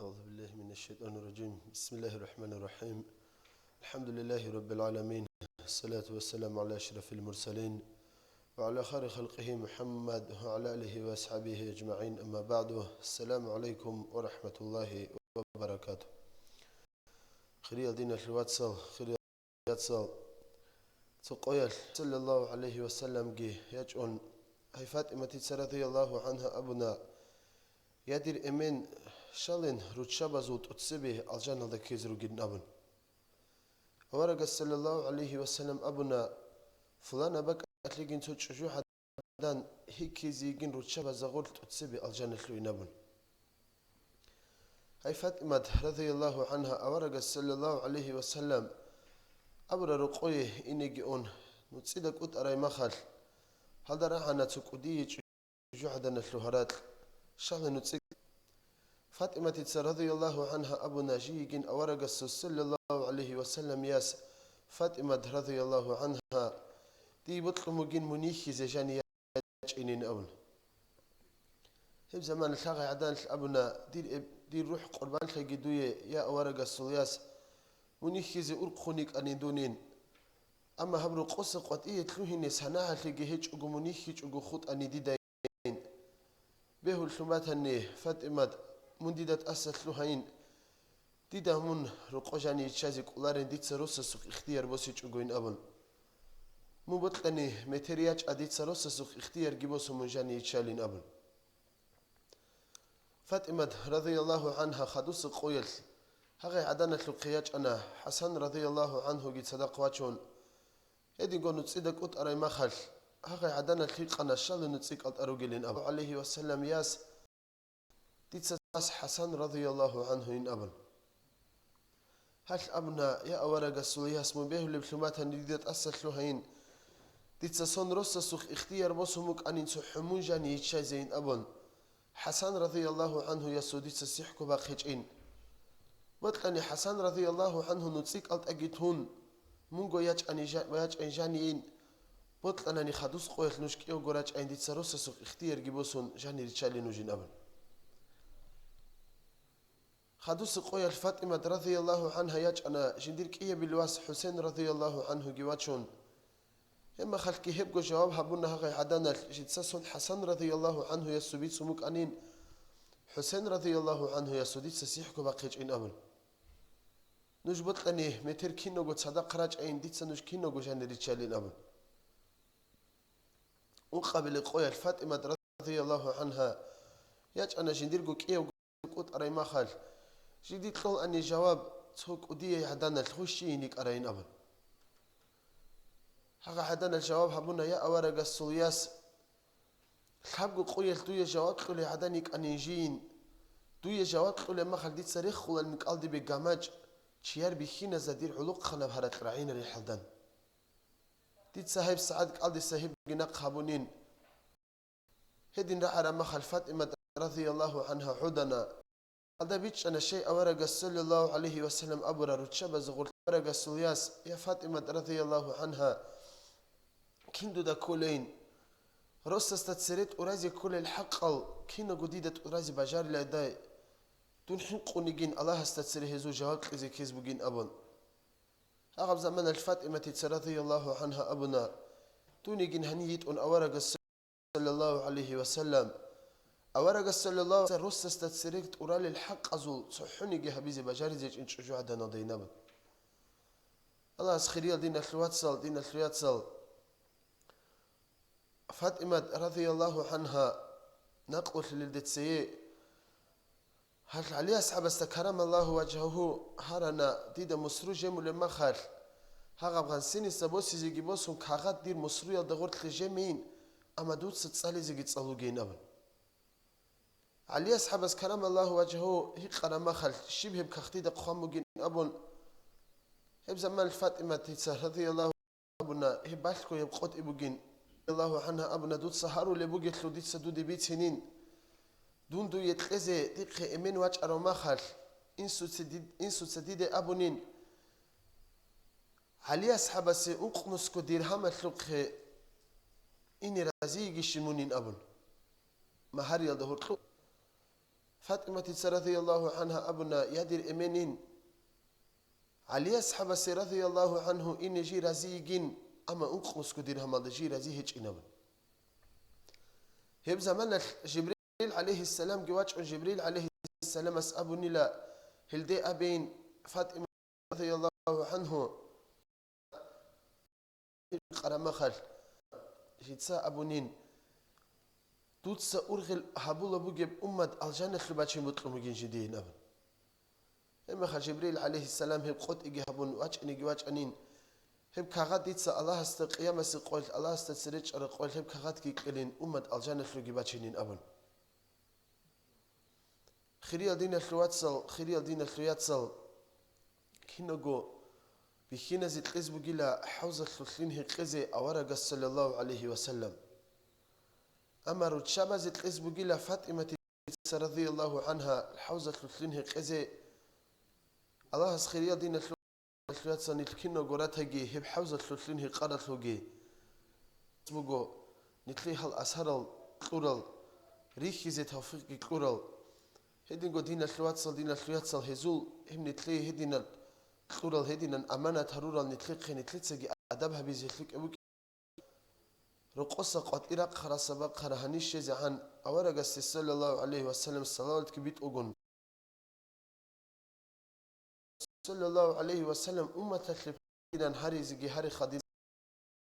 أعوذ بالله من الشيطان الرجيم. بسم الله الرحمن الرحيم. الحمد لله رب العالمين، الصلاة والسلام على أشرف المرسلين وعلى خير خلقه محمد وعلى آله وأصحابه أجمعين. أما بعد، السلام عليكم ورحمة الله وبركاته. خير دين في الواتساب، خير يتصل تقول صلى الله عليه وسلم جه يجون هي فاطمة رضي الله عنها أبنا يدير إمين شالين روتشابا زوت أتسبه الجنة ذكيز روجين أبن ورقة صلى الله عليه وسلم أبنا فلان بك أتلقين تشجو حدان هيك زيجين روتشابا زغولت أتسبه الجنة لوين أبن هاي فاطمة رضي الله عنها ورقة صلى الله عليه وسلم أبرا رقويه إنيجون نتصيدك أتأري مخال هذا راحنا تقودي تشجو حدان الشهرات شالين نتصيد فاطمة رضي الله عنها أبو ناجيجين أورق صلى الله عليه وسلم ياس فاطمة رضي الله عنها دي بطلمجين منيخي زجاني يجينين أول هم زمان الشاغي عدان أبونا دي روح قربان خيجدوية يا أورق الصلياس منيخي زي أرقخونيك أنيدونين أما هبرو قصة قطئية تلوهن سناها خيجهج أغو منيخي أغو خط أنيدين بهو الثماتني فاطمة منديدات أسس لهين ديدا من رقوجاني تشازك أولارين ديت سروس سوق اختيار بوسيج أقوين أبن مو بطلني مترياج أديت سروس سوق اختيار جبوسو منجاني تشالين أبن فاطمة رضي الله عنها خدوس قويل هغي عدانة لقياج أنا حسن رضي الله عنه جيت صدق واتشون يدي قول نتصيدك أتأري مخل هغي عدانة لقيق أنا شال نتصيك أتأروجلين أبو عليه وسلم ياس ديت حسن رضي الله عنه إن أبن هل أبنا يا أورق السلية اسمه به اللي بحماتها نديت أسس لهين ديت صن رص سخ اختيار بصمك أن ينسحمون جاني يتشاي زين أبن حسن رضي الله عنه يسوديت سيحكو باقيجين بطلني حسن رضي الله عنه نتسيك ألت أجيتهن منغو ياج أن جانيين بطلنني خدوس قويت نشكيو قراج أن ديت رص سخ اختيار جبوسون جاني يتشالي نوجين أبن خدوس قوي الفاطمة رضي الله عنها ياج أنا جندير كيه بالواس حسين رضي الله عنه جواتشون إما خلقي هبقو جواب هبونا هغي عدانا جدساسون حسن رضي الله عنه يسوبيت سموك أنين حسين رضي الله عنه يسوديت سسيحكو باقيج إن أمن نجبط لني متر كينو قد صدق راج أين ديت سنوش كينو قد جاني ريتشالين أمن وقابل قوي الفاطمة رضي الله عنها ياج أنا جندير كيه قد أري ما خال جدي طلع أني جواب تسوق وديه حدانا الخوشينيك أرين أبن هذا حدانا الجواب هبونا يا أورق السلياس حبقوا قوي دوية جواب قولي حدانيك أنيجين دوية جواب قولي ما خلديت سريخ خلا المك ألدي بجامج شيار بخينا زدير علوق خنا بهرت رعين الحلدان ديت سهيب سعد ألدي سهيب جناق هبونين هدين رعى ما خلفات إما رضي الله عنها حدنا هذا بيتش أنا شيء أورق صلى الله عليه وسلم أبرا رتشبه زغل أورق السلياس يا فاطمة رضي الله عنها كندو دا كولين رصصت تسريت أرازي كل الحق كينا جديدة أرازي بجار لداي دون حق نجين الله استتسريه زو جواب إذا كيز بجين أبن أغب زمان الفاطمة رضي الله عنها أبنا دون يجين هنيت أن أورق صلى الله عليه وسلم أورق صلى الله عليه وسلم رص استتسرقت أورال الحق أزول صحوني جه بيزي بجاري زيج إنش جوعدا نضيناب الله أسخريال دين الخلوات صل فاطمة رضي الله عنها نقل للدتسي هل عليه أصحاب استكرم الله وجهه هرنا ديدا مسروج لما خال هغب غنسيني سبوسي زي جبوسهم كاغات دير مسروية دغورت لجمين أما دوت ستسالي زي تصلو جينابن علي أصحاب كرم الله وجهه هي قرما خل شبه بكختيد قوام جن أبون هب زمان الفاطمة رضي الله أبونا هي بالكو يبقوت إبو جن الله عنها أبونا دود سهروا لبوجت لوديت سدود بيت سنين دون دو يتخزي دقة إمين واج أرما خل إنسو سديد أبونين علي أصحاب سأقنص كديرهم الثقة إني رازي جشمونين أبون ما هري الظهور فاطمة رضي الله عنها أبنا يدير إمنين علي أصحاب رضي الله عنه إن جي رزيجين أما أنقص كدير هم جي رزيه إنما هب زمان جبريل عليه السلام جواج جبريل عليه السلام أبني لا هلدي أبين فاطمة رضي الله عنه قرما خل جتسا أبونين توتسا أرغل هبول أبو جب أمة الجنة خباتش مطلوب جين جديد أبن إما خل جبريل عليه السلام هب قط إجي هبون واج إني واج أنين هب كغاد يتسا الله استقيام سقول الله استسرج أرقول هب كغاد كيكلين أمة الجنة خباتشين أبن خيريال دين الخواتسل خيريال دين الخواتسل كينوغو بخينا زيت قزبو جلا حوزة خلين هقزي أورق صلى الله عليه وسلم أمر تشابه زيت قزبو جلا فاطمة رضي الله عنها حوزة خلين هقزي الله خيريال دين الخواتسل نتكينو غوراتها جي هب حوزة خلين هقارتلو جي اسموغو نتلي هال أسهر القرال ريخي زيت توفيق القرال هدين دين الخواتسل هزول هم نتلي هدين القرال هدين أمانة هرورال نتلقي نتلتسجي أدبها بيزيخلك أبوك رقصة قد إراق خرا سبق خرا هنيش زعان أورق صلى الله عليه وسلم الصلاة كبيت أجن صلى الله عليه وسلم أمة تلبينا هاري زجي هاري خديل